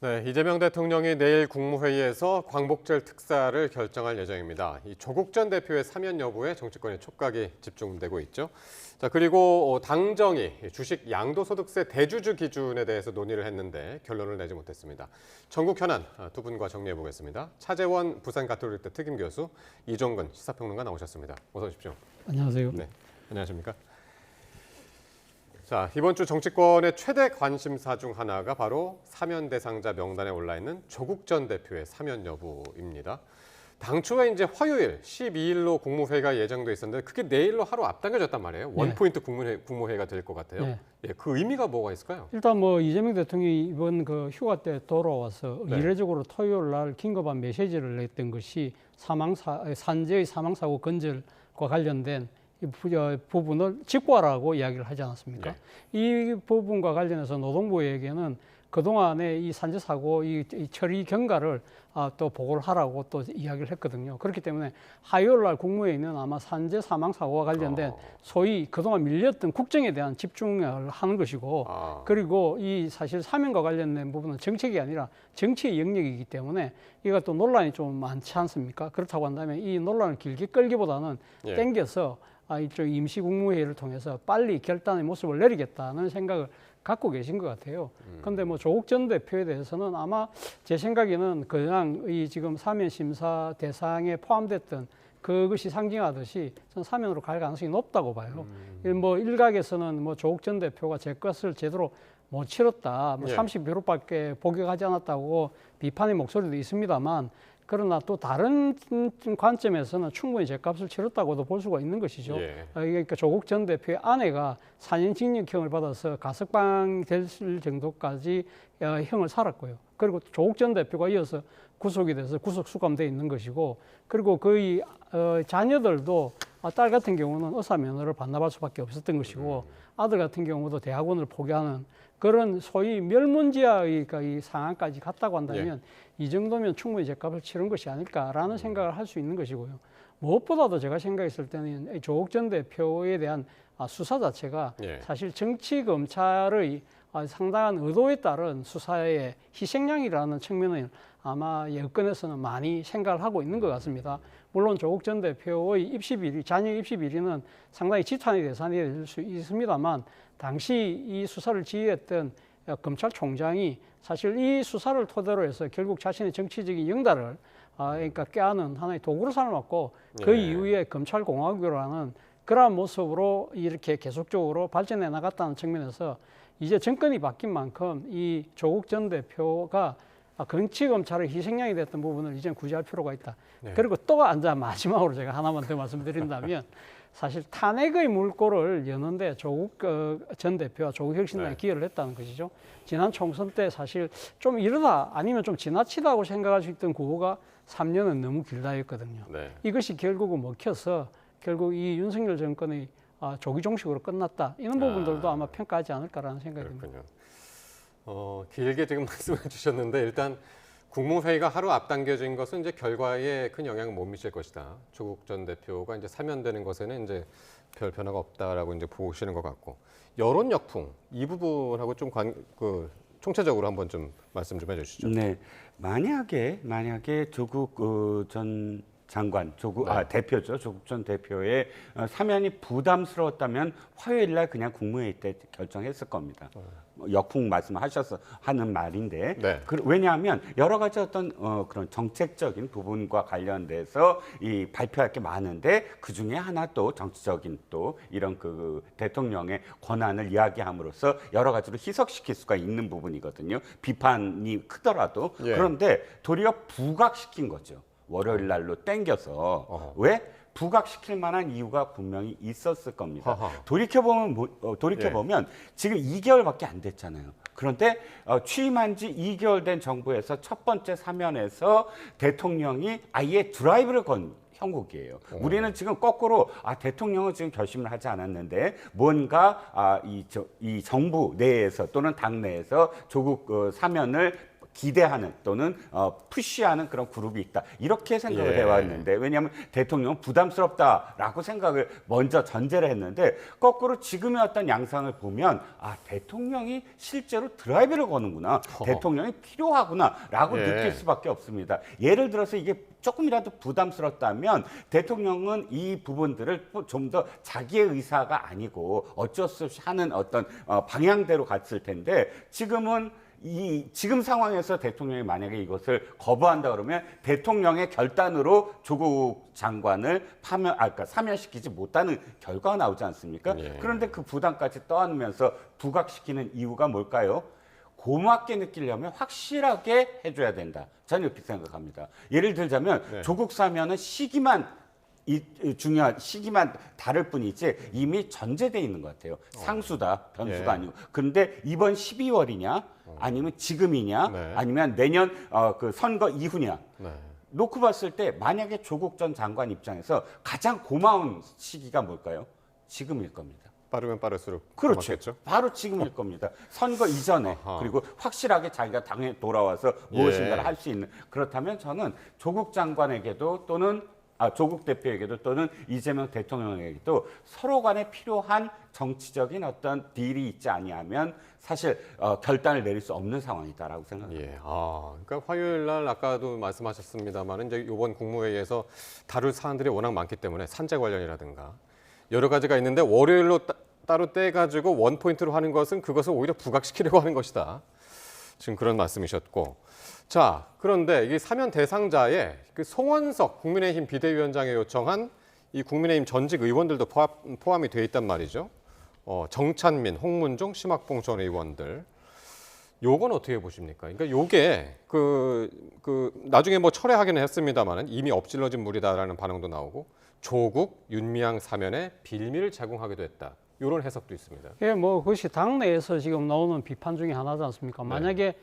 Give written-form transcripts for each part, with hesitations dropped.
네, 이재명 대통령이 내일 국무회의에서 광복절 특사를 결정할 예정입니다. 이 조국 전 대표의 사면 여부에 정치권의 촉각이 집중되고 있죠. 자, 그리고 당정이 주식 양도소득세 대주주 기준에 대해서 논의를 했는데 결론을 내지 못했습니다. 전국 현안 두 분과 정리해 보겠습니다. 차재원 부산가톨릭대 특임 교수, 이종근 시사평론가 나오셨습니다. 어서 오십시오. 안녕하세요. 네, 안녕하십니까? 자, 이번 주 정치권의 최대 관심사 중 하나가 바로 사면 대상자 명단에 올라 있는 조국 전 대표의 사면 여부입니다. 당초에 이제 화요일 12일로 국무회의가 예정돼 있었는데 그게 내일로 하루 앞당겨졌단 말이에요. 원포인트 국무회의가 될 것 같아요. 네. 예, 그 의미가 뭐가 있을까요? 일단 뭐 이재명 대통령이 이번 그 휴가 때 돌아와서 네. 이례적으로 토요일 날 긴급한 메시지를 냈던 것이 산재의 사망 사고 근절과 관련된 이 부분을 직과라고 이야기를 하지 않았습니까? 네. 이 부분과 관련해서 노동부에게는 그동안의 이 산재 사고 이 처리 경과를 또 보고를 하라고 또 이야기를 했거든요. 그렇기 때문에 화요일 날 국무회의는 아마 산재 사망 사고와 관련된 소위 그동안 밀렸던 국정에 대한 집중을 하는 것이고, 그리고 이 사실 사면과 관련된 부분은 정책이 아니라 정치의 영역이기 때문에 이가 또 논란이 좀 많지 않습니까? 그렇다고 한다면 이 논란을 길게 끌기보다는 땡겨서 이쪽 임시국무회의를 통해서 빨리 결단의 모습을 내리겠다는 생각을 갖고 계신 것 같아요. 그런데 뭐 조국 전 대표에 대해서는 아마 제 생각에는 그냥 이 지금 사면 심사 대상에 포함됐던 그것이 상징하듯이 전 사면으로 갈 가능성이 높다고 봐요. 뭐 일각에서는 뭐 조국 전 대표가 제 것을 제대로 못 치렀다, 뭐 30%밖에 복역하지 않았다고 비판의 목소리도 있습니다만, 그러나 또 다른 관점에서는 충분히 제값을 치렀다고도 볼 수가 있는 것이죠. 그러니까 조국 전 대표의 아내가 4년 징역형을 받아서 가석방 될 정도까지 형을 살았고요. 그리고 조국 전 대표가 이어서 구속이 돼서 구속 수감돼 있는 것이고, 그리고 거의 자녀들도 딸 같은 경우는 의사 면허를 반납할 수밖에 없었던 것이고, 아들 같은 경우도 대학원을 포기하는 그런 소위 멸문지하의 이 상황까지 갔다고 한다면 이 정도면 충분히 제값을 치른 것이 아닐까라는 생각을 할 수 있는 것이고요. 무엇보다도 제가 생각했을 때는 조국 전 대표에 대한 수사 자체가 사실 정치 검찰의 상당한 의도에 따른 수사의 희생양이라는 측면을 아마 여권에서는 많이 생각을 하고 있는 것 같습니다. 물론 조국 전 대표의 입시 비리, 자녀 입시 비리는 상당히 지탄의 대상이 될 수 있습니다만, 당시 이 수사를 지휘했던 검찰총장이 사실 이 수사를 토대로 해서 결국 자신의 정치적인 영달을 그러니까 꾀하는 하나의 도구로 삼았고, 그 이후에 검찰공화국이라는 그러한 모습으로 이렇게 계속적으로 발전해 나갔다는 측면에서 이제 정권이 바뀐 만큼 이 조국 전 대표가 정치검찰의 희생양이 됐던 부분을 이제는 구제할 필요가 있다. 그리고 또 마지막으로 제가 하나만 더 말씀드린다면 사실 탄핵의 물꼬를 여는데 조국 전 대표와 조국 혁신당이 기여를 했다는 것이죠. 지난 총선 때 사실 좀 이러다 아니면 좀 지나치다고 생각할 수 있던 구호가 3년은 너무 길다였거든요. 이것이 결국은 먹혀서 결국 이 윤석열 정권의 조기 종식으로 끝났다. 이런 부분들도 아마 평가하지 않을까라는 생각이 듭니다. 길게 지금 말씀해 주셨는데 일단 국무회의가 하루 앞당겨진 것은 이제 결과에 큰 영향을 못 미칠 것이다. 조국 전 대표가 이제 사면되는 것에는 이제 별 변화가 없다라고 이제 보시는 것 같고, 여론 역풍 이 부분하고 좀 총체적으로 한번 좀 말씀 좀 해주시죠. 네, 만약에 조국 전 장관, 대표죠. 조국 전 대표의 사면이 부담스러웠다면 화요일 날 그냥 국무회의 때 결정했을 겁니다. 역풍 말씀하셔서 하는 말인데, 왜냐하면 여러 가지 어떤 그런 정책적인 부분과 관련돼서 이 발표할 게 많은데, 그 중에 하나 또 정치적인 또 이런 그 대통령의 권한을 이야기함으로써 여러 가지로 희석시킬 수가 있는 부분이거든요. 비판이 크더라도. 그런데 도리어 부각시킨 거죠. 월요일 날로 땡겨서. 왜? 부각시킬 만한 이유가 분명히 있었을 겁니다. 돌이켜보면 지금 2개월밖에 안 됐잖아요. 그런데 취임한 지 2개월 된 정부에서 첫 번째 사면에서 대통령이 아예 드라이브를 건 형국이에요. 우리는 지금 거꾸로 대통령은 지금 결심을 하지 않았는데 뭔가 이 정부 내에서 또는 당 내에서 조국 사면을 기대하는 또는 푸시하는 그런 그룹이 있다. 이렇게 생각을 예. 해왔는데 왜냐하면 대통령은 부담스럽다라고 생각을 먼저 전제를 했는데 거꾸로 지금의 어떤 양상을 보면 대통령이 실제로 드라이브를 거는구나. 대통령이 필요하구나라고 예. 느낄 수밖에 없습니다. 예를 들어서 이게 조금이라도 부담스럽다면 대통령은 이 부분들을 좀 더 자기의 의사가 아니고 어쩔 수 없이 하는 어떤 방향대로 갔을 텐데 지금은 지금 상황에서 대통령이 만약에 이것을 거부한다 그러면 대통령의 결단으로 조국 장관을 그러니까 사면시키지 못하는 결과가 나오지 않습니까? 예. 그런데 그 부담까지 떠안으면서 부각시키는 이유가 뭘까요? 고맙게 느끼려면 확실하게 해줘야 된다. 저는 이렇게 생각합니다. 예를 들자면 네. 조국 사면은 시기만 중요한 시기만 다를 뿐이지 이미 전제돼 있는 것 같아요. 상수다, 변수가 예. 아니고. 그런데 이번 12월이냐, 아니면 지금이냐, 네. 아니면 내년 그 선거 이후냐. 네. 놓고 봤을 때 만약에 조국 전 장관 입장에서 가장 고마운 시기가 뭘까요? 지금일 겁니다. 빠르면 빠를수록 그렇죠. 고맙겠죠? 바로 지금일 겁니다. 선거 이전에 아하. 그리고 확실하게 자기가 당에 돌아와서 무엇인가를 할 수 있는 그렇다면 저는 조국 장관에게도 또는 조국 대표에게도 또는 이재명 대통령에게도 서로 간에 필요한 정치적인 어떤 딜이 있지 아니하면 사실 결단을 내릴 수 없는 상황이다라고 생각합니다. 예. 그러니까 화요일 날 아까도 말씀하셨습니다만 이제 이번 국무회의에서 다룰 사안들이 워낙 많기 때문에 산재 관련이라든가 여러 가지가 있는데 월요일로 따로 떼가지고 원 포인트로 하는 것은 그것을 오히려 부각시키려고 하는 것이다. 지금 그런 말씀이셨고. 자, 그런데 이 사면 대상자에 그 송원석 국민의힘 비대위원장이 요청한 이 국민의힘 전직 의원들도 포함이 돼 있단 말이죠. 정찬민, 홍문종, 심학봉 전 의원들. 요건 어떻게 보십니까? 그러니까 요게 나중에 뭐 철회하기는 했습니다만은 이미 엎질러진 물이다라는 반응도 나오고 조국, 윤미향 사면에 빌미를 제공하기도 했다. 이런 해석도 있습니다. 예, 뭐 그것이 당내에서 지금 나오는 비판 중에 하나지 않습니까? 만약에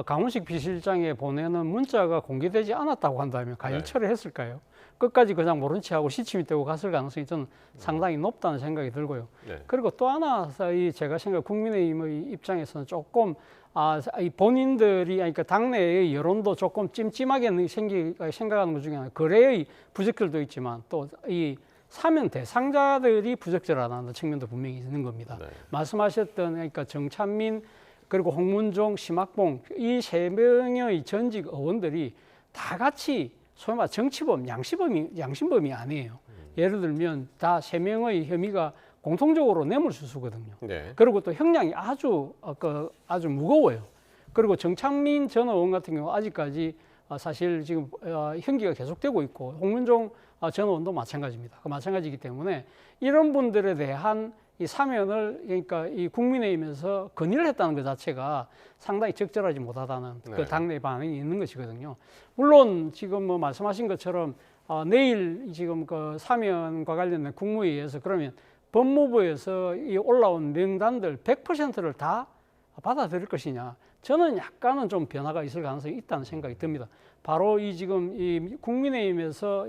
강훈식 비실장에 보내는 문자가 공개되지 않았다고 한다면 과연 네. 철회했을까요? 끝까지 그냥 모른 체하고 시침이 되고 갔을 가능성이 저는 상당히 높다는 생각이 들고요. 네. 그리고 또 하나 제가 생각 국민의힘의 입장에서는 조금 이 본인들이 그러니까 당내의 여론도 조금 찜찜하게 생각하는 것 중에 하나 거래의 부적절도 있지만 또 이 사면 대상자들이 부적절하다는 측면도 분명히 있는 겁니다. 네. 말씀하셨던 그러니까 정찬민 그리고 홍문종, 심학봉 이 세 명의 전직 의원들이 다 같이 소위 말 정치범, 양심범이 아니에요. 예를 들면 다 세 명의 혐의가 공통적으로 뇌물수수거든요. 네. 그리고 또 형량이 아주 무거워요. 그리고 정창민 전 의원 같은 경우 아직까지 사실 지금 형기가 계속되고 있고 홍문종 전 의원도 마찬가지입니다. 마찬가지이기 때문에 이런 분들에 대한 이 사면을 그러니까 이 국민의힘에서 건의를 했다는 것 자체가 상당히 적절하지 못하다는 네. 그 당내 반응이 있는 것이거든요. 물론 지금 뭐 말씀하신 것처럼 내일 지금 그 사면과 관련된 국무회의에서 그러면 법무부에서 이 올라온 명단들 100%를 다 받아들일 것이냐? 저는 약간은 좀 변화가 있을 가능성이 있다는 생각이 듭니다. 바로 이 지금 이 국민의힘에서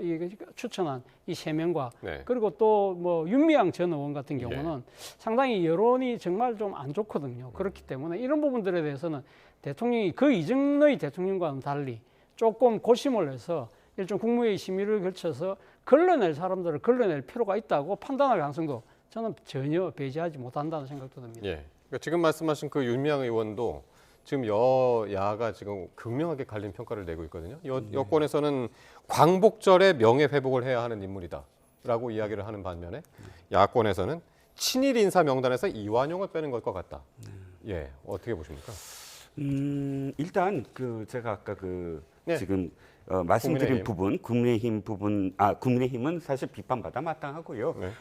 추천한 이 세 명과 네. 그리고 또 뭐 윤미향 전 의원 같은 경우는 상당히 여론이 정말 좀 안 좋거든요. 그렇기 때문에 이런 부분들에 대해서는 대통령이 그 이전의 대통령과는 달리 조금 고심을 해서 일종 국무회의 심의를 거쳐서 걸러낼 사람들을 걸러낼 필요가 있다고 판단할 가능성도 저는 전혀 배제하지 못한다는 생각도 듭니다. 예. 그러니까 지금 말씀하신 그 윤미향 의원도 지금 여야가 지금 극명하게 갈린 평가를 내고 있거든요. 여권에서는 광복절에 명예 회복을 해야 하는 인물이다라고 이야기를 하는 반면에 야권에서는 친일 인사 명단에서 이완용을 빼는 걸 것 같다. 예, 어떻게 보십니까? 일단 제가 아까 네. 지금 말씀드린 국민의힘. 국민의힘은 사실 비판받아 마땅하고요. 네.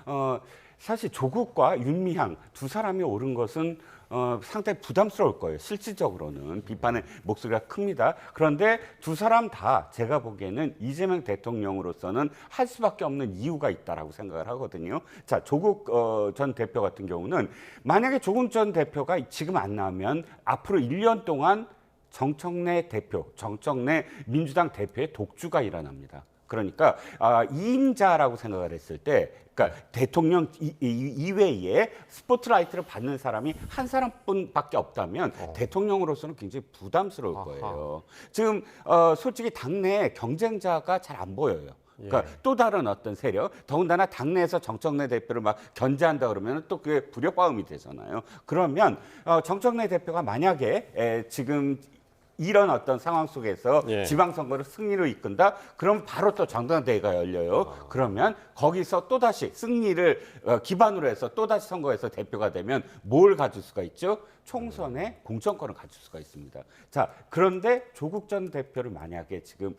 사실 조국과 윤미향 두 사람이 오른 것은 상당히 부담스러울 거예요. 실질적으로는 비판의 목소리가 큽니다. 그런데 두 사람 다 제가 보기에는 이재명 대통령으로서는 할 수밖에 없는 이유가 있다라고 생각을 하거든요. 자, 조국 전 대표 같은 경우는 만약에 조국 전 대표가 지금 안 나오면 앞으로 1년 동안 정청래 민주당 대표의 독주가 일어납니다. 그러니까 2인자라고 생각을 했을 때, 그러니까 대통령 이외에 스포트라이트를 받는 사람이 한 사람뿐밖에 없다면 대통령으로서는 굉장히 부담스러울 거예요. 지금 솔직히 당내 경쟁자가 잘 안 보여요. 그러니까 또 다른 어떤 세력, 더군다나 당내에서 정청래 대표를 막 견제한다 그러면 또 그게 불협화음이 되잖아요. 그러면 정청래 대표가 만약에 지금 이런 어떤 상황 속에서 지방선거를 승리로 이끈다? 그럼 바로 또 전당대회가 열려요. 그러면 거기서 또다시 승리를 기반으로 해서 또다시 선거에서 대표가 되면 뭘 가질 수가 있죠? 총선의 공천권을 가질 수가 있습니다. 자, 그런데 조국 전 대표를 만약에 지금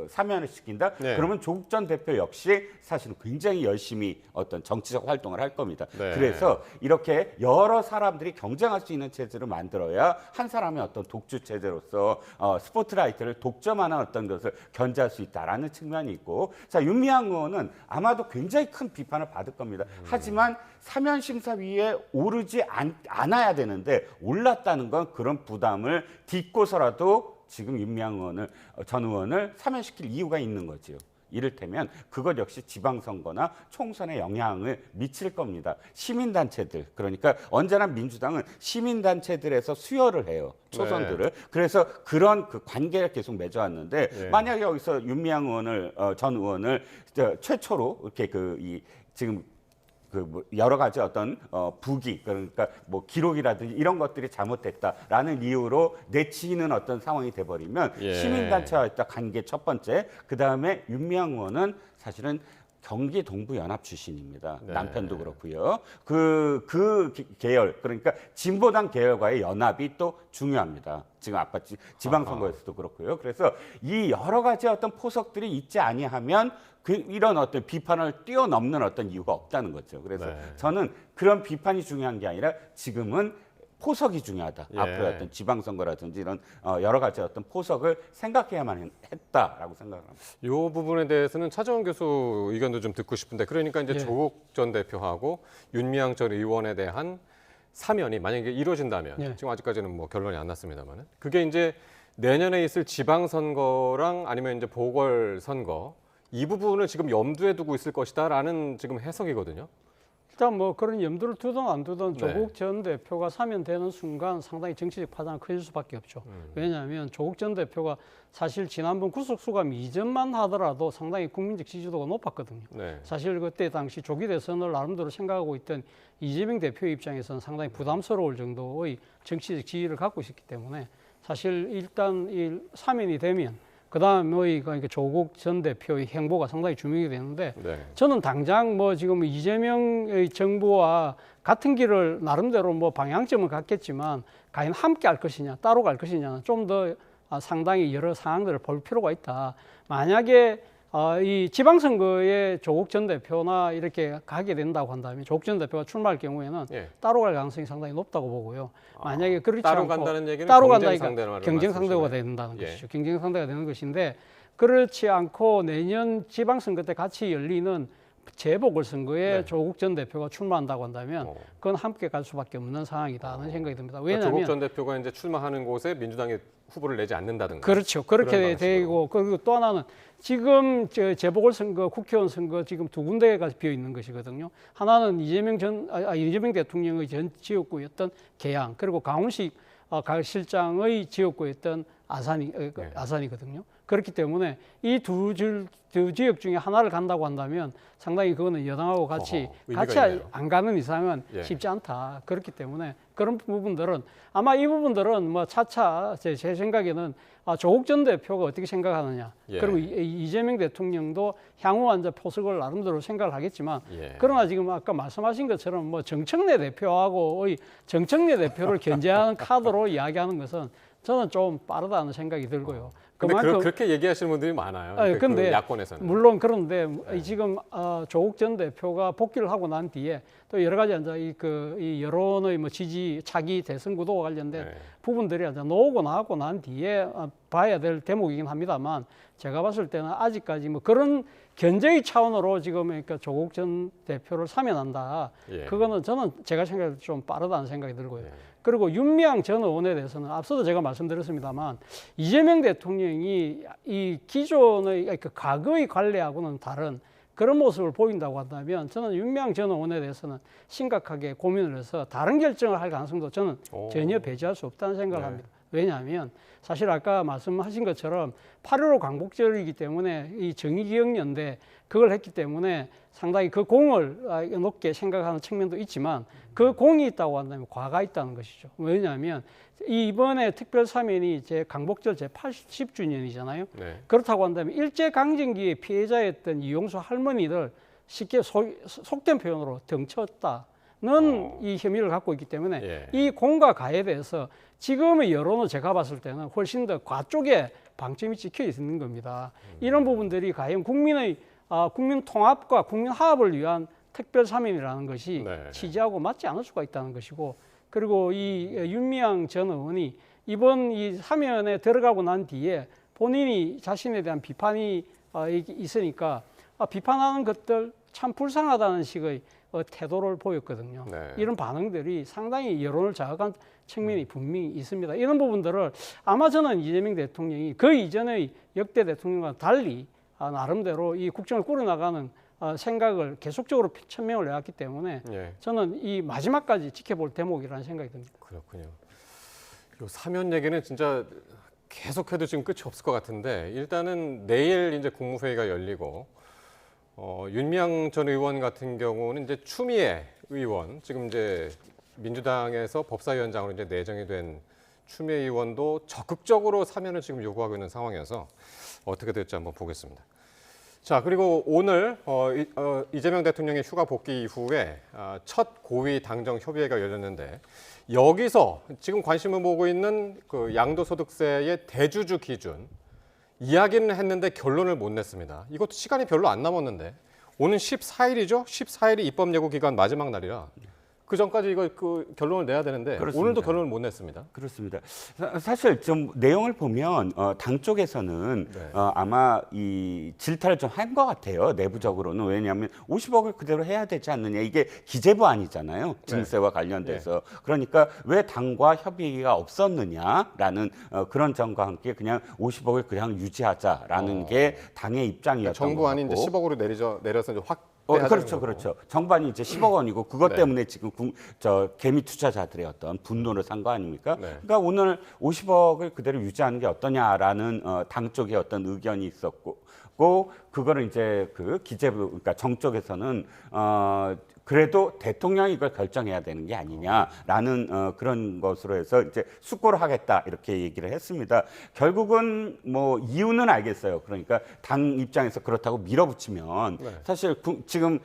사면을 시킨다? 그러면 조국 전 대표 역시 사실은 굉장히 열심히 어떤 정치적 활동을 할 겁니다. 그래서 이렇게 여러 사람들이 경쟁할 수 있는 체제를 만들어야 한 사람의 어떤 독주 체제로서 스포트라이트를 독점하는 어떤 것을 견제할 수 있다라는 측면이 있고, 자, 윤미향 의원은 아마도 굉장히 큰 비판을 받을 겁니다. 하지만 사면심사위에 오르지 않아야 되는데 올랐다는 건 그런 부담을 딛고서라도 지금 윤미향 전 의원을 사면시킬 이유가 있는 거죠. 이를테면 그것 역시 지방선거나 총선에 영향을 미칠 겁니다. 시민단체들, 그러니까 언제나 민주당은 시민단체들에서 수혈을 해요. 초선들을. 그래서 그런 그 관계를 계속 맺어왔는데 만약에 여기서 윤미향 전 의원을 최초로 이렇게 지금 뭐 여러 가지 어떤 부기, 그러니까 뭐 기록이라든지 이런 것들이 잘못됐다라는 이유로 내치는 어떤 상황이 돼버리면 시민단체와의 관계 첫 번째, 그 다음에 윤미향 의원은 사실은 경기 동부연합 출신입니다. 남편도 그렇고요. 그 계열, 그러니까 진보당 계열과의 연합이 또 중요합니다. 지금 아까 지방선거에서도 그렇고요. 그래서 이 여러 가지 어떤 포석들이 있지 아니하면 이런 어떤 비판을 뛰어넘는 어떤 이유가 없다는 거죠. 그래서 저는 그런 비판이 중요한 게 아니라 지금은 포석이 중요하다. 앞으로 어떤 지방선거라든지 이런 여러 가지 어떤 포석을 생각해야만 했다라고 생각합니다. 이 부분에 대해서는 차정원 교수 의견도 좀 듣고 싶은데, 그러니까 이제 조국 전 대표하고 윤미향 전 의원에 대한 사면이 만약에 이루어진다면, 지금 아직까지는 뭐 결론이 안 났습니다만은, 그게 이제 내년에 있을 지방선거랑 아니면 이제 보궐선거, 이 부분을 지금 염두에 두고 있을 것이다라는 지금 해석이거든요. 일단 뭐 그런 염두를 두든 안 두든 조국 전 대표가 사면되는 순간 상당히 정치적 파장이 커질 수밖에 없죠. 왜냐하면 조국 전 대표가 사실 지난번 구속수감 이전만 하더라도 상당히 국민적 지지도가 높았거든요. 사실 그때 당시 조기 대선을 나름대로 생각하고 있던 이재명 대표 입장에서는 상당히 부담스러울 정도의 정치적 지지를 갖고 있었기 때문에 사실 일단 이 사면이 되면 그다음에 그러니까 조국 전 대표의 행보가 상당히 주목이 되는데, 저는 당장 뭐 지금 이재명의 정부와 같은 길을 나름대로 뭐 방향점을 갖겠지만 과연 함께 할 것이냐 따로 갈 것이냐는 좀 더 상당히 여러 상황들을 볼 필요가 있다. 만약에 이 지방선거에 조국 전 대표나 이렇게 가게 된다고 한다면 조국 전 대표가 출마할 경우에는 따로 갈 가능성이 상당히 높다고 보고요. 만약에 그렇지 따로 않고 간다는 얘기는 따로 간다니까 경쟁 상대가 된다는 것이죠. 경쟁 상대가 되는 것인데, 그렇지 않고 내년 지방선거 때 같이 열리는 재보궐선거에 조국 전 대표가 출마한다고 한다면 그건 함께 갈 수밖에 없는 상황이다는 생각이 듭니다. 왜냐하면 조국 전 대표가 이제 출마하는 곳에 민주당이 후보를 내지 않는다든가. 그렇죠. 그렇게 되고, 그리고 또 하나는 지금 재보궐선거, 국회의원 선거 지금 두 군데가 비어 있는 것이거든요. 하나는 이재명 대통령의 전 지역구였던 계양, 그리고 강훈식 실장의 지역구였던 아산이거든요. 그렇기 때문에 이 두 지역 중에 하나를 간다고 한다면 상당히 그거는 여당하고 같이 안 가는 이상은 쉽지 않다. 그렇기 때문에 그런 부분들은 아마 이 부분들은 뭐 차차 제 생각에는 조국 전 대표가 어떻게 생각하느냐, 그리고 이재명 대통령도 향후 이제 포석을 나름대로 생각을 하겠지만, 그러나 지금 아까 말씀하신 것처럼 뭐 정청래 대표하고의 정청래 대표를 견제하는 카드로 이야기하는 것은 저는 좀 빠르다는 생각이 들고요. 그런데 그렇게 얘기하시는 분들이 많아요. 근데 야권에서는. 물론 그런데 지금 조국 전 대표가 복귀를 하고 난 뒤에 또 여러 가지 이제 이 여론의 뭐 지지 차기 대선 구도와 관련된 부분들이 이제 나오고 나고 난 뒤에 봐야 될 대목이긴 합니다만, 제가 봤을 때는 아직까지 뭐 그런 견제의 차원으로 지금 그러니까 조국 전 대표를 사면한다. 그거는 저는 제가 생각할 때 좀 빠르다는 생각이 들고요. 그리고 윤미향 전 의원에 대해서는 앞서도 제가 말씀드렸습니다만 이재명 대통령이 이 기존의 그 과거의 관례하고는 다른 그런 모습을 보인다고 한다면 저는 윤미향 전 의원에 대해서는 심각하게 고민을 해서 다른 결정을 할 가능성도 저는 전혀 배제할 수 없다는 생각을 합니다. 왜냐하면 사실 아까 말씀하신 것처럼 8.15 광복절이기 때문에 이 정의기억연대 그걸 했기 때문에 상당히 그 공을 높게 생각하는 측면도 있지만 그 공이 있다고 한다면 과가 있다는 것이죠. 왜냐하면 이번에 특별 사면이 제 광복절 제 80주년이잖아요. 네. 그렇다고 한다면 일제강점기의 피해자였던 이용수 할머니를 쉽게 속된 표현으로 등쳤다는 이 혐의를 갖고 있기 때문에 예. 이 공과 가에 대해서 지금의 여론을 제가 봤을 때는 훨씬 더 과 쪽에 방점이 찍혀 있는 겁니다. 이런 부분들이 과연 국민 통합과 국민 화합을 위한 특별 사면이라는 것이 네. 취지하고 맞지 않을 수가 있다는 것이고, 그리고 이 윤미향 전 의원이 이번 이 사면에 들어가고 난 뒤에 본인이 자신에 대한 비판이 있으니까 비판하는 것들 참 불쌍하다는 식의 태도를 보였거든요. 네. 이런 반응들이 상당히 여론을 자극한 측면이 분명히 있습니다. 이런 부분들을 아마 저는 이재명 대통령이 그 이전의 역대 대통령과 달리 나름대로 이 국정을 꾸려나가는 생각을 계속적으로 천명을 해왔기 때문에 예. 저는 이 마지막까지 지켜볼 대목이라는 생각이 듭니다. 그렇군요. 요 사면 얘기는 진짜 계속해도 지금 끝이 없을 것 같은데 일단은 내일 이제 국무회의가 열리고 윤미향 전 의원 같은 경우는 이제 추미애 의원 지금 이제 민주당에서 법사위원장으로 이제 내정이 된 추미애 의원도 적극적으로 사면을 지금 요구하고 있는 상황이어서 어떻게 될지 한번 보겠습니다. 자, 그리고 오늘 이재명 대통령의 휴가 복귀 이후에 첫 고위 당정 협의회가 열렸는데 여기서 지금 관심을 모으고 있는 그 양도소득세의 대주주 기준 이야기는 했는데 결론을 못 냈습니다. 이것도 시간이 별로 안 남았는데 오늘 14일이죠? 14일이 입법 예고 기간 마지막 날이라 그 전까지 이거 그 결론을 내야 되는데 그렇습니다. 오늘도 결론을 못 냈습니다. 그렇습니다. 사실 좀 내용을 보면 당 쪽에서는 네. 아마 이 질타를 좀 한 것 같아요. 내부적으로는. 왜냐하면 50억을 그대로 해야 되지 않느냐. 이게 기재부 아니잖아요. 증세와 관련돼서. 그러니까 왜 당과 협의가 없었느냐라는 그런 점과 함께 그냥 50억을 그냥 유지하자라는 게 당의 입장이었던 정부 것 안이 이제 같고. 10억으로 내려서 이제 확 그렇죠. 정반이 이제 10억 원이고 그것 네. 때문에 지금 개미 투자자들의 어떤 분노를 산 거 아닙니까? 네. 그러니까 오늘 50억을 그대로 유지하는 게 어떠냐라는 당 쪽의 어떤 의견이 있었고, 그거를 이제 그 기재부, 그러니까 정 쪽에서는 그래도 대통령이 이걸 결정해야 되는 게 아니냐라는 그런 것으로 해서 이제 숙고를 하겠다 이렇게 얘기를 했습니다. 결국은 뭐 이유는 알겠어요. 그러니까 당 입장에서 그렇다고 밀어붙이면 네. 사실 지금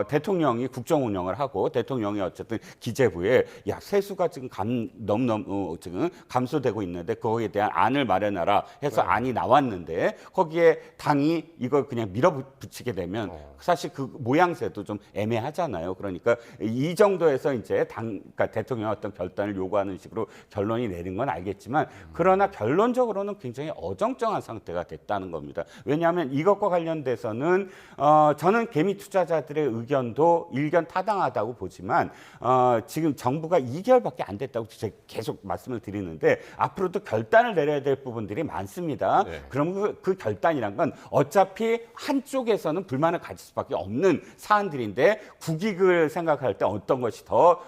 대통령이 국정 운영을 하고 대통령이 어쨌든 기재부에 야 세수가 지금 너무 지금 감소되고 있는데 거기에 대한 안을 마련하라 해서 안이 나왔는데 거기에 당이 이걸 그냥 밀어붙이게 되면 사실 그 모양새도 좀 애매하잖아요. 그러니까 이 정도에서 이제 그러니까 대통령 어떤 결단을 요구하는 식으로 결론이 내린 건 알겠지만 그러나 결론적으로는 굉장히 어정쩡한 상태가 됐다는 겁니다. 왜냐하면 이것과 관련돼서는 저는 개미 투자자들의 의견도 일견 타당하다고 보지만 지금 정부가 2개월밖에 안 됐다고 제가 계속 말씀을 드리는데 앞으로도 결단을 내려야 될 부분들이 많습니다. 네. 그럼 그 결단이란 건 어차피 한쪽에서는 불만을 가질 수밖에 없는 사안들인데 국익을 생각할 때 어떤 것이 더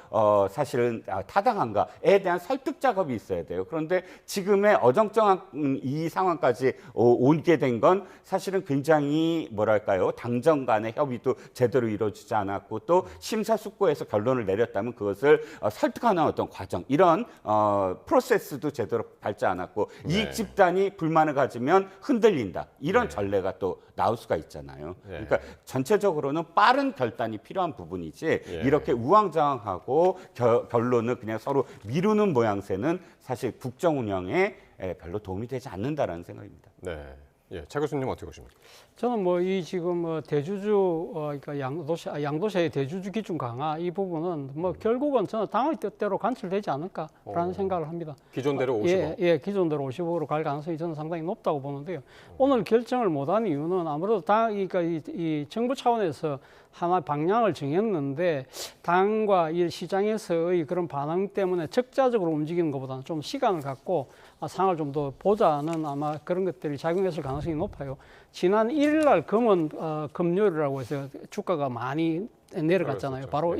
사실은 타당한가에 대한 설득 작업이 있어야 돼요. 그런데 지금의 어정쩡한 이 상황까지 오게 된 건 사실은 굉장히 뭐랄까요, 당정 간의 협의도 제대로 이루어지지 않았고 또 심사숙고해서 결론을 내렸다면 그것을 설득하는 어떤 과정, 이런 프로세스도 제대로 밟지 않았고 네. 이익 집단이 불만을 가지면 흔들린다, 이런 전례가 또 나올 수가 있잖아요. 네. 그러니까 전체적으로는 빠른 결단이 필요한 부분이지 예. 이렇게 우왕좌왕하고 결론을 그냥 서로 미루는 모양새는 사실 국정 운영에 별로 도움이 되지 않는다라는 생각입니다. 네. 예, 차 교수님 어떻게 보십니까? 저는 뭐 이 지금 대주주 그러니까 양도세의 대주주 기준 강화 이 부분은 뭐 결국은 저는 당의 뜻대로 관철되지 않을까라는 생각을 합니다. 기존대로 55. 예, 기존대로 55로 갈 가능성이 저는 상당히 높다고 보는데요. 오늘 결정을 못한 이유는 아무래도 그러니까 이 정부 차원에서 하나 방향을 정했는데 당과 이 시장에서의 그런 반응 때문에 적자적으로 움직이는 것보다는 좀 시간을 갖고 상황을 좀 더 보자는 아마 그런 것들이 작용했을 가능성이 높아요. 지난 1일 날 금요일이라고 해서 주가가 많이 내려갔잖아요. 바로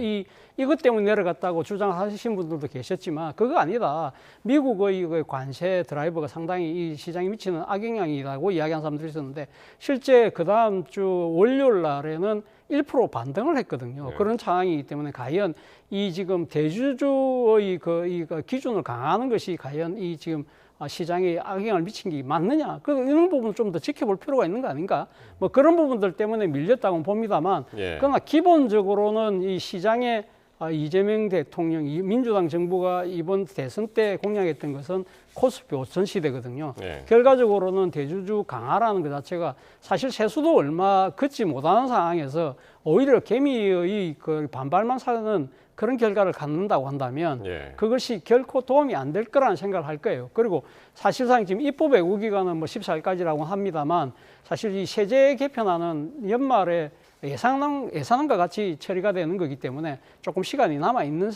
이것 때문에 내려갔다고 주장하시는 분들도 계셨지만 그거 아니다. 미국의 그 관세 드라이버가 상당히 이 시장에 미치는 악영향이라고 이야기한 사람들이 있었는데 실제 그 다음 주 월요일 날에는 1% 반등을 했거든요. 네. 그런 상황이기 때문에 과연 이 지금 대주주의 이 기준을 강화하는 것이 과연 이 지금 시장에 악영향을 미친 게 맞느냐? 이런 부분 좀 더 지켜볼 필요가 있는 거 아닌가? 뭐 그런 부분들 때문에 밀렸다고 봅니다만, 예. 그러나 기본적으로는 이 시장에 이재명 대통령, 민주당 정부가 이번 대선 때 공약했던 것은 코스피 5천 시대거든요. 예. 결과적으로는 대주주 강화라는 것 자체가 사실 세수도 얼마 걷지 못하는 상황에서 오히려 개미의 그 반발만 사는 그런 결과를 갖는다고 한다면 예. 그것이 결코 도움이 안 될 거라는 생각을 할 거예요. 그리고 사실상 지금 입법 예고 기간은 뭐 14일까지라고 합니다만 사실 이 세제 개편안은 연말에 예산안과 같이 처리가 되는 거기 때문에 조금 시간이 남아 있는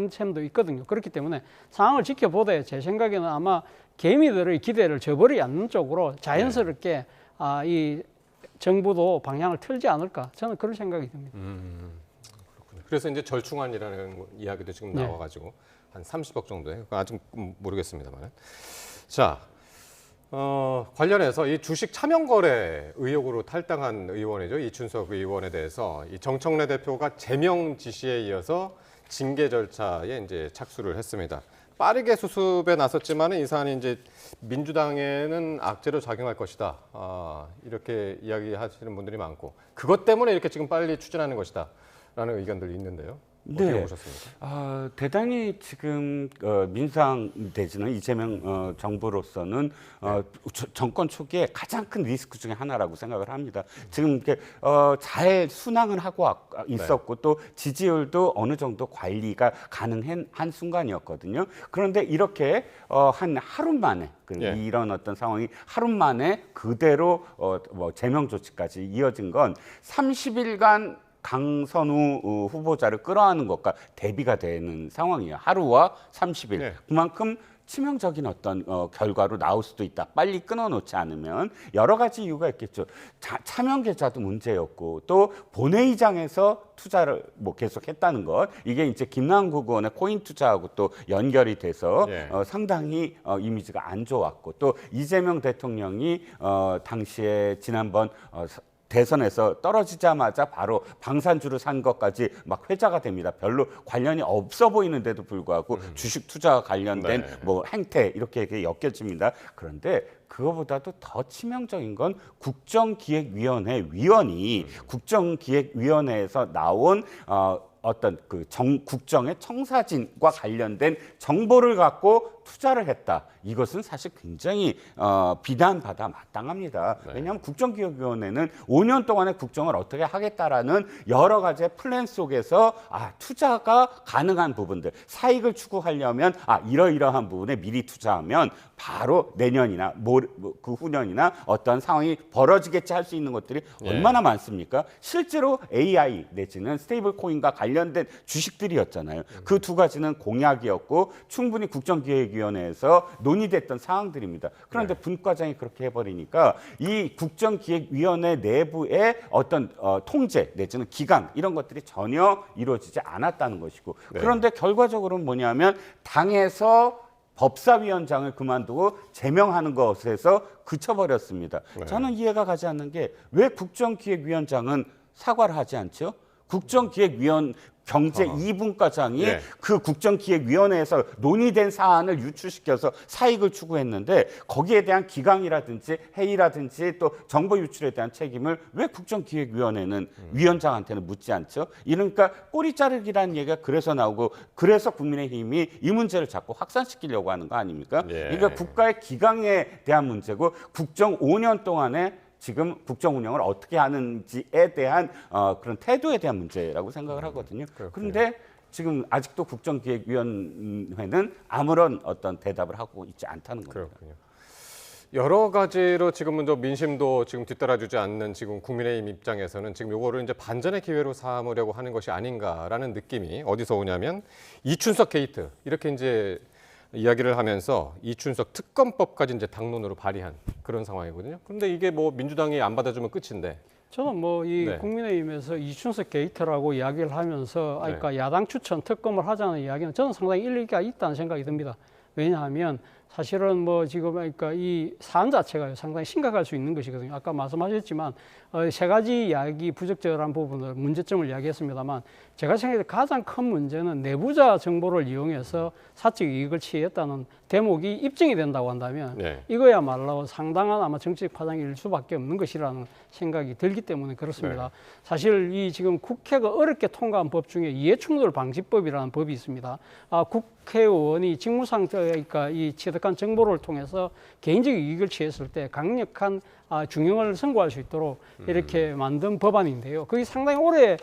셈도 있거든요. 그렇기 때문에 상황을 지켜보되 제 생각에는 아마 개미들의 기대를 저버리지 않는 쪽으로 자연스럽게 이 정부도 방향을 틀지 않을까 저는 그런 생각이 듭니다. 그래서 이제 절충안이라는 이야기도 지금 네. 나와가지고 한 30억 정도에 아직 모르겠습니다만. 자, 관련해서 이 주식 차명 거래 의혹으로 탈당한 의원이죠. 이춘석 의원에 대해서 이 정청래 대표가 제명 지시에 이어서 징계 절차에 이제 착수를 했습니다. 빠르게 수습에 나섰지만은 이 사안이 이제 민주당에는 악재로 작용할 것이다. 이렇게 이야기하시는 분들이 많고 그것 때문에 이렇게 지금 빨리 추진하는 것이다. 라는 의견들이 있는데요. 어떻게 네. 보셨습니까? 대단히 지금 민주당 내지는 이재명 정부로서는 정권 초기에 가장 큰 리스크 중에 하나라고 생각을 합니다. 지금 이렇게 잘 순항을 하고 있었고 또 지지율도 어느 정도 관리가 가능한 순간이었거든요. 그런데 이렇게 한 하루 만에 예. 이런 어떤 상황이 하루 만에 그대로 제명 조치까지 이어진 건 30일간 강선우 후보자를 끌어안는 것과 대비가 되는 상황이에요. 하루와 30일. 네. 그만큼 치명적인 어떤 결과로 나올 수도 있다. 빨리 끊어놓지 않으면 여러 가지 이유가 있겠죠. 차명 계좌도 문제였고 또 본회의장에서 투자를 계속했다는 것. 이게 이제 김남국 의원의 코인 투자하고 또 연결이 돼서 네. 상당히 이미지가 안 좋았고 또 이재명 대통령이 당시에 지난번 대선에서 떨어지자마자 바로 방산주를 산 것까지 막 회자가 됩니다. 별로 관련이 없어 보이는데도 불구하고 주식 투자와 관련된 네. 행태 이렇게 엮여집니다. 그런데 그거보다도 더 치명적인 건 국정기획위원회 위원이 국정기획위원회에서 나온 어떤 그 국정의 청사진과 관련된 정보를 갖고 투자를 했다. 이것은 사실 굉장히 비난받아 마땅합니다. 네. 왜냐하면 국정기획위원회는 5년 동안의 국정을 어떻게 하겠다라는 여러 가지의 플랜 속에서 투자가 가능한 부분들, 사익을 추구하려면 이러이러한 부분에 미리 투자하면 바로 내년이나 그 후년이나 어떤 상황이 벌어지겠지 할 수 있는 것들이 예. 얼마나 많습니까? 실제로 AI 내지는 스테이블 코인과 관련된 주식들이었잖아요. 그 두 가지는 공약이었고 충분히 국정기획위원회에서 논의됐던 사항들입니다. 그런데 분과장이 그렇게 해버리니까 이 국정기획위원회 내부의 어떤 통제 내지는 기강 이런 것들이 전혀 이루어지지 않았다는 것이고 네. 그런데 결과적으로는 뭐냐면 당에서 법사위원장을 그만두고 제명하는 것에서 그쳐버렸습니다. 네. 저는 이해가 가지 않는 게 왜 국정기획위원장은 사과를 하지 않죠? 국정기획위원 경제 아하. 2분과장이 예. 그 국정기획위원회에서 논의된 사안을 유출시켜서 사익을 추구했는데 거기에 대한 기강이라든지 회의라든지 또 정보 유출에 대한 책임을 왜 국정기획위원회는 위원장한테는 묻지 않죠? 이러니까 꼬리 자르기라는 얘기가 그래서 나오고 그래서 국민의힘이 이 문제를 자꾸 확산시키려고 하는 거 아닙니까? 예. 그러니까 국가의 기강에 대한 문제고 국정 5년 동안에 지금 국정 운영을 어떻게 하는지에 대한 그런 태도에 대한 문제라고 생각을 하거든요. 그런데 지금 아직도 국정기획위원회는 아무런 어떤 대답을 하고 있지 않다는 겁니다. 그렇군요. 여러 가지로 지금은 저 민심도 지금 뒤따라주지 않는 지금 국민의힘 입장에서는 지금 요거를 이제 반전의 기회로 삼으려고 하는 것이 아닌가라는 느낌이 어디서 오냐면 이춘석 게이트 이렇게 이제 이야기를 하면서 이춘석 특검법까지 이제 당론으로 발의한 그런 상황이거든요. 그런데 이게 뭐 민주당이 안 받아주면 끝인데. 저는 뭐 이 네. 국민의힘에서 이춘석 게이트라고 이야기를 하면서 네. 그러니까 야당 추천 특검을 하자는 이야기는 저는 상당히 일리가 있다는 생각이 듭니다. 왜냐하면 사실은 뭐 지금 그러니까 이 사안 자체가 상당히 심각할 수 있는 것이거든요. 아까 말씀하셨지만 세 가지 이야기 부적절한 부분을 문제점을 이야기했습니다만 제가 생각할 때 가장 큰 문제는 내부자 정보를 이용해서 사적 이익을 취했다는 대목이 입증이 된다고 한다면 네. 이거야말로 상당한 아마 정치적 파장일 수밖에 없는 것이라는 생각이 들기 때문에 그렇습니다. 사실 이 지금 국회가 어렵게 통과한 법 중에 이해충돌 방지법이라는 법이 있습니다. 국회의원이 직무상 그러니까 이 취득한 정보를 통해서 개인적 이익을 취했을 때 강력한 중형을 선고할 수 있도록 이렇게 만든 법안인데요. 그게 상당히 오래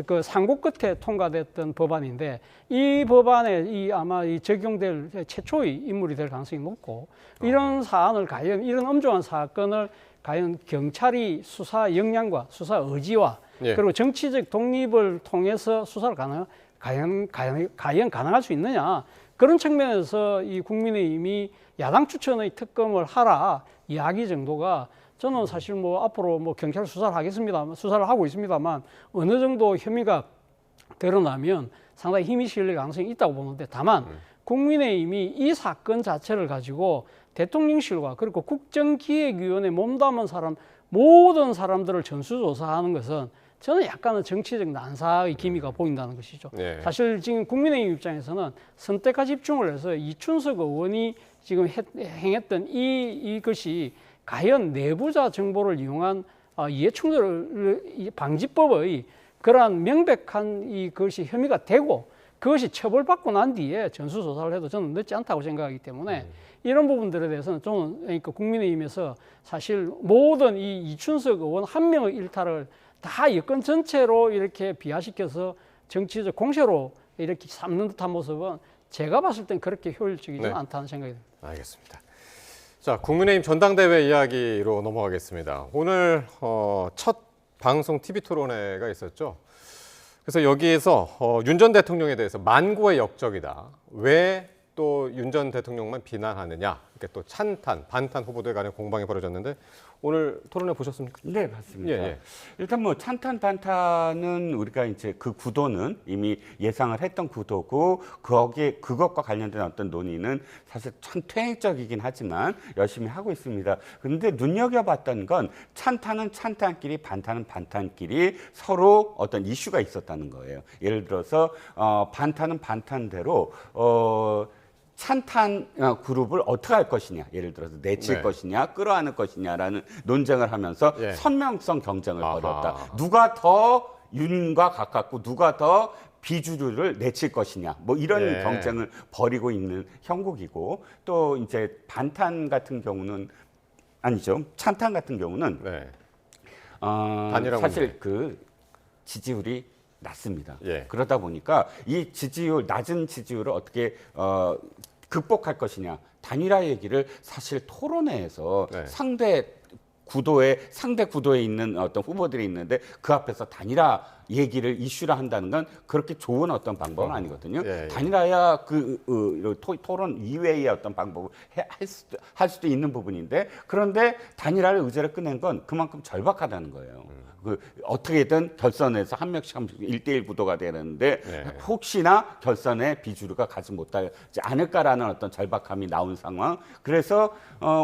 그 상고 끝에 통과됐던 법안인데 이 법안에 아마 이 적용될 최초의 인물이 될 가능성이 높고 이런 사안을 과연 이런 엄중한 사건을 과연 경찰이 수사 역량과 수사 의지와 예. 그리고 정치적 독립을 통해서 수사를 과연 가능할 수 있느냐 그런 측면에서 이 국민의힘이 야당 추천의 특검을 하라 이야기 정도가 저는 사실 뭐 앞으로 뭐 경찰 수사를 하고 있습니다만 어느 정도 혐의가 드러나면 상당히 힘이 실릴 가능성이 있다고 보는데 다만 국민의힘이 이 사건 자체를 가지고 대통령실과 그리고 국정기획위원회 몸담은 사람 모든 사람들을 전수조사하는 것은 저는 약간은 정치적 난사의 기미가 보인다는 것이죠. 네. 사실 지금 국민의힘 입장에서는 선택과 집중을 해서 이춘석 의원이 지금 행했던 이것이 과연 내부자 정보를 이용한 이해충돌 방지법의 그러한 명백한 이것이 혐의가 되고 그것이 처벌받고 난 뒤에 전수조사를 해도 저는 늦지 않다고 생각하기 때문에 이런 부분들에 대해서는 좀 그러니까 국민의힘에서 사실 모든 이 이춘석 의원 한 명의 일탈을 다 여권 전체로 이렇게 비하시켜서 정치적 공세로 이렇게 삼는 듯한 모습은 제가 봤을 땐 그렇게 효율적이지 네. 않다는 생각이 듭니다. 알겠습니다. 자, 국민의힘 전당대회 이야기로 넘어가겠습니다. 오늘 첫 방송 TV 토론회가 있었죠. 그래서 여기에서 윤 전 대통령에 대해서 만고의 역적이다. 왜 또 윤 전 대통령만 비난하느냐. 이렇게 또 찬탄, 반탄 후보들 간의 공방이 벌어졌는데 오늘 토론회 보셨습니까? 네, 맞습니다. 예, 예. 일단 뭐 찬탄 반탄은 우리가 이제 그 구도는 이미 예상을 했던 구도고 거기에 그것과 관련된 어떤 논의는 사실 참 퇴행적이긴 하지만 열심히 하고 있습니다. 그런데 눈여겨봤던 건 찬탄은 찬탄끼리 반탄은 반탄끼리 서로 어떤 이슈가 있었다는 거예요. 예를 들어서 반탄은 반탄대로 찬탄 그룹을 어떻게 할 것이냐, 예를 들어서 내칠 네. 것이냐, 끌어안을 것이냐라는 논쟁을 하면서 예. 선명성 경쟁을 아하. 벌였다. 누가 더 윤과 가깝고 누가 더 비주류를 내칠 것이냐, 뭐 이런 예. 경쟁을 벌이고 있는 형국이고 또 이제 반탄 같은 경우는 아니죠. 찬탄 같은 경우는 네. 단일화 사실 문제. 그 지지율이 낮습니다. 예. 그러다 보니까 이 낮은 지지율을 어떻게 극복할 것이냐 단일화 얘기를 사실 토론회에서 네. 상대 구도에 있는 어떤 후보들이 있는데 그 앞에서 단일화 얘기를 이슈라 한다는 건 그렇게 좋은 어떤 방법은 아니거든요. 예, 예. 단일화야 토론 이외의 어떤 방법을 할 수도 있는 부분인데 그런데 단일화를 의제를 꺼낸 건 그만큼 절박하다는 거예요. 그 어떻게든 결선에서 한 명씩 1대1 구도가 되는데 네. 혹시나 결선에 비주류가 가지 못하지 않을까라는 어떤 절박함이 나온 상황. 그래서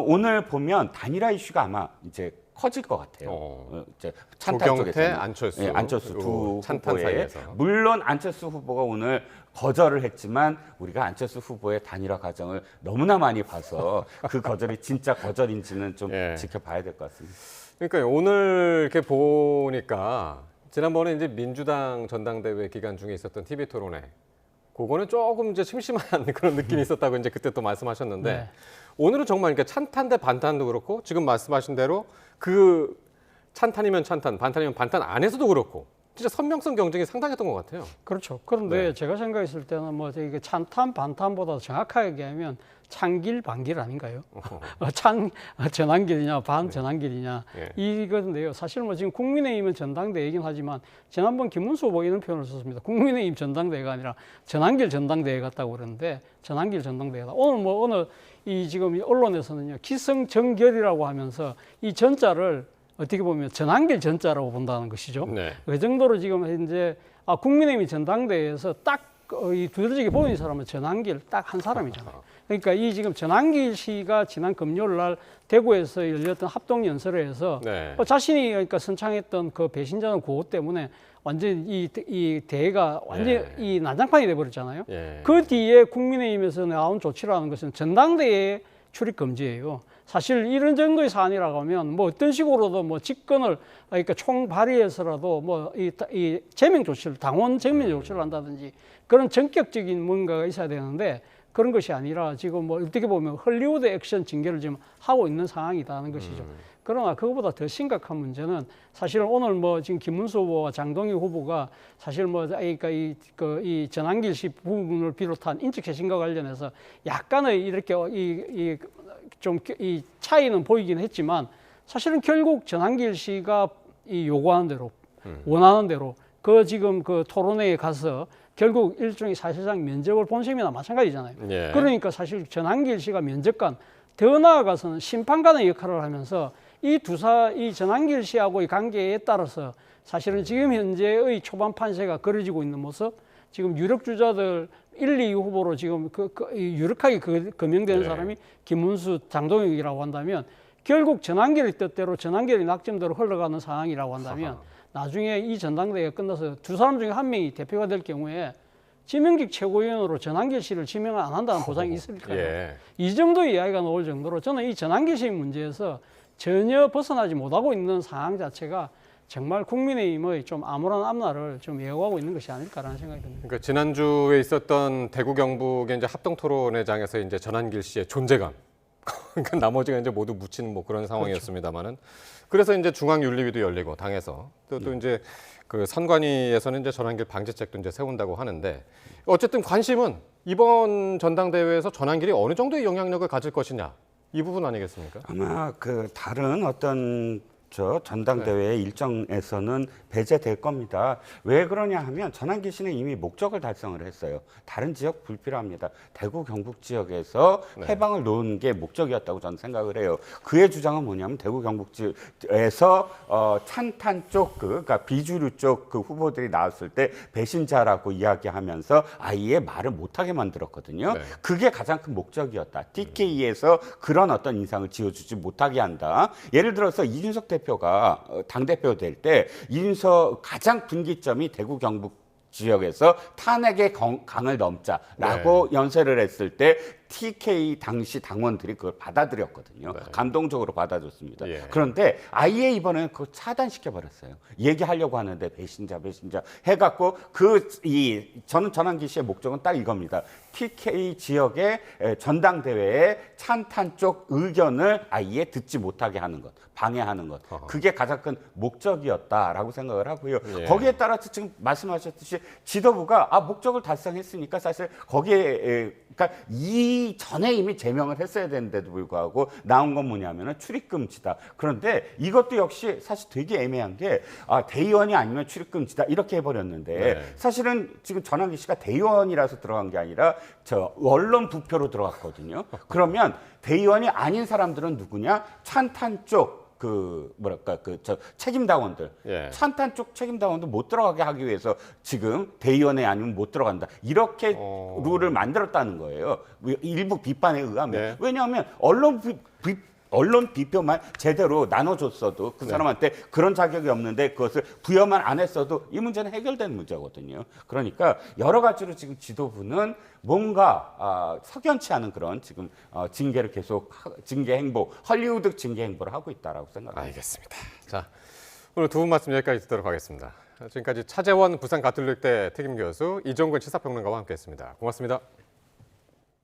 오늘 보면 단일화 이슈가 아마 이제 커질 것 같아요. 이제 찬탄 조경태, 쪽에서는. 안철수, 예, 안철수 두 찬탄 후보에 사이에서. 물론 안철수 후보가 오늘 거절을 했지만 우리가 안철수 후보의 단일화 과정을 너무나 많이 봐서 그 거절이 진짜 거절인지는 좀 예. 지켜봐야 될 것 같습니다. 그러니까 오늘 이렇게 보니까 지난번에 이제 민주당 전당대회 기간 중에 있었던 TV 토론회, 그거는 조금 이제 심심한 그런 느낌이 있었다고 이제 그때 또 말씀하셨는데 네. 오늘은 정말 이렇게 찬탄 대 반탄도 그렇고 지금 말씀하신 대로 그 찬탄이면 찬탄, 반탄이면 반탄 안에서도 그렇고 진짜 선명성 경쟁이 상당했던 것 같아요. 그렇죠. 그런데 네. 제가 생각했을 때는 뭐 이게 찬탄 반탄보다 정확하게 얘기하면 찬길 반길 아닌가요? 전환길이냐 반전환길이냐 예. 이건데요. 사실 뭐 지금 국민의힘은 전당대회이긴 하지만 지난번 김문수 후보 이런 표현을 썼습니다. 국민의힘 전당대회가 아니라 전환길 전당대회 같다고 그러는데 전환길 전당대회다. 오늘 뭐 어느 이 지금 이 언론에서는요 기승전결이라고 하면서 이 전자를 어떻게 보면 전환길 전자라고 본다는 것이죠. 네. 그 정도로 지금 현재 국민의힘 전당대회에서 딱 이 두드러지게 보이는 사람은 전환길 딱 한 사람이잖아요. 그러니까 이 지금 전환길 씨가 지난 금요일 날 대구에서 열렸던 합동 연설회에서 네. 자신이 그러니까 선창했던 그 배신자는 구호 때문에 완전 이 대회가 완전 예. 이 난장판이 돼 버렸잖아요. 예. 그 뒤에 국민의힘에서 나온 조치라는 것은 전당대회 출입 금지예요. 사실 이런 정도의 사안이라고 하면 뭐 어떤 식으로도 뭐 직권을 그러니까 총 발의해서라도 뭐 이 제명 조치를 당원 제명 조치를 한다든지 그런 전격적인 뭔가가 있어야 되는데 그런 것이 아니라 지금 뭐 어떻게 보면 헐리우드 액션 징계를 지금 하고 있는 상황이라는 것이죠. 그러나 그것보다 더 심각한 문제는 사실 오늘 뭐 지금 김문수 후보와 장동희 후보가 사실 뭐 그러니까 이 전환길 씨 부분을 비롯한 인적 쇄신과 관련해서 약간의 이렇게 좀 이 차이는 보이긴 했지만 사실은 결국 전환길 씨가 이 요구하는 대로 원하는 대로 그 지금 그 토론회에 가서 결국 일종의 사실상 면접을 본 셈이나 마찬가지잖아요. 예. 그러니까 사실 전환길 씨가 면접관 더 나아가서는 심판관의 역할을 하면서 이 전환길 씨하고의 관계에 따라서 사실은 지금 현재의 초반 판세가 그려지고 있는 모습, 지금 유력 주자들 1, 2 후보로 지금 유력하게 거명되는 네. 사람이 김문수, 장동혁이라고 한다면 결국 전환길의 뜻대로 전환길의 낙점대로 흘러가는 상황이라면 한다면 나중에 이 전당대회가 끝나서 두 사람 중에 한 명이 대표가 될 경우에 지명직 최고위원으로 전환길 씨를 지명을 안 한다는 보장이 있을까요? 예. 이 정도의 이야기가 나올 정도로 저는 이 전환길 씨 문제에서 전혀 벗어나지 못하고 있는 상황 자체가 정말 국민의힘의 좀 암울한 앞날을 좀 예고하고 있는 것이 아닐까라는 생각이 듭니다. 그러니까 지난주에 있었던 대구 경북의 이제 합동 토론회장에서 이제 전환길 씨의 존재감, 그러니까 나머지가 이제 모두 묻히는 뭐 그런 상황이었습니다만은 그래서 이제 중앙윤리위도 열리고 당에서 또 이제 그 선관위에서는 이제 전환길 방지책도 이제 세운다고 하는데 어쨌든 관심은 이번 전당대회에서 전환길이 어느 정도의 영향력을 가질 것이냐 이 부분 아니겠습니까? 아마 그 다른 어떤 전당대회 일정에서는 배제될 겁니다. 왜 그러냐 하면 전환길 씨는 이미 목적을 달성을 했어요. 다른 지역 불필요합니다. 대구 경북 지역에서 해방을 놓은 게 목적이었다고 저는 생각을 해요. 그의 주장은 뭐냐면 대구 경북 지역에서 찬탄 쪽 그러니까 비주류 쪽 그 후보들이 나왔을 때 배신자라고 이야기하면서 아예 말을 못하게 만들었거든요. 네. 그게 가장 큰 목적이었다. TK에서 그런 어떤 인상을 지어주지 못하게 한다. 예를 들어서 이준석 대표가 당대표 될 때 이준석 가장 분기점이 대구 경북 지역에서 탄핵의 강을 넘자라고 연설을 했을 때 TK 당시 당원들이 그걸 받아들였거든요. 네. 감동적으로 받아줬습니다. 예. 그런데 그런데 아예 이번에는 그거 차단시켜버렸어요. 얘기하려고 하는데 배신자 해갖고 저는 전환길 씨의 목적은 딱 이겁니다. TK 지역의 전당대회에 찬탄 쪽 의견을 아예 듣지 못하게 하는 것, 방해하는 것. 그게 가장 큰 목적이었다라고 생각을 하고요. 예. 거기에 따라서 지금 말씀하셨듯이 지도부가 목적을 달성했으니까 사실 거기에 그러니까 이전에 이미 제명을 했어야 되는데도 불구하고 나온 건 뭐냐면은 출입금지다. 그런데 이것도 역시 사실 되게 애매한 게 대의원이 아니면 출입금지다 이렇게 해버렸는데 네. 사실은 지금 전환길 씨가 대의원이라서 들어간 게 아니라 언론 부표로 들어갔거든요. 그러면 대의원이 아닌 사람들은 누구냐? 찬탄 쪽 책임당원들. 예. 찬탄 쪽 책임당원들 못 들어가게 하기 위해서 지금 대의원에 아니면 못 들어간다. 이렇게 룰을 만들었다는 거예요. 일부 비판에 의하면. 네. 왜냐하면 언론 언론 비표만 제대로 나눠줬어도 그 사람한테 그런 자격이 없는데 그것을 부여만 안 했어도 이 문제는 해결되는 문제거든요. 그러니까 여러 가지로 지금 지도부는 뭔가 석연치 않은 그런 지금 징계를 계속 징계 행보, 헐리우드 징계 행보를 하고 있다라고 생각합니다. 알겠습니다. 자, 오늘 두 분 말씀 여기까지 듣도록 하겠습니다. 지금까지 차재원 부산 가톨릭대 특임 교수, 이종근 시사평론가와 함께했습니다. 고맙습니다.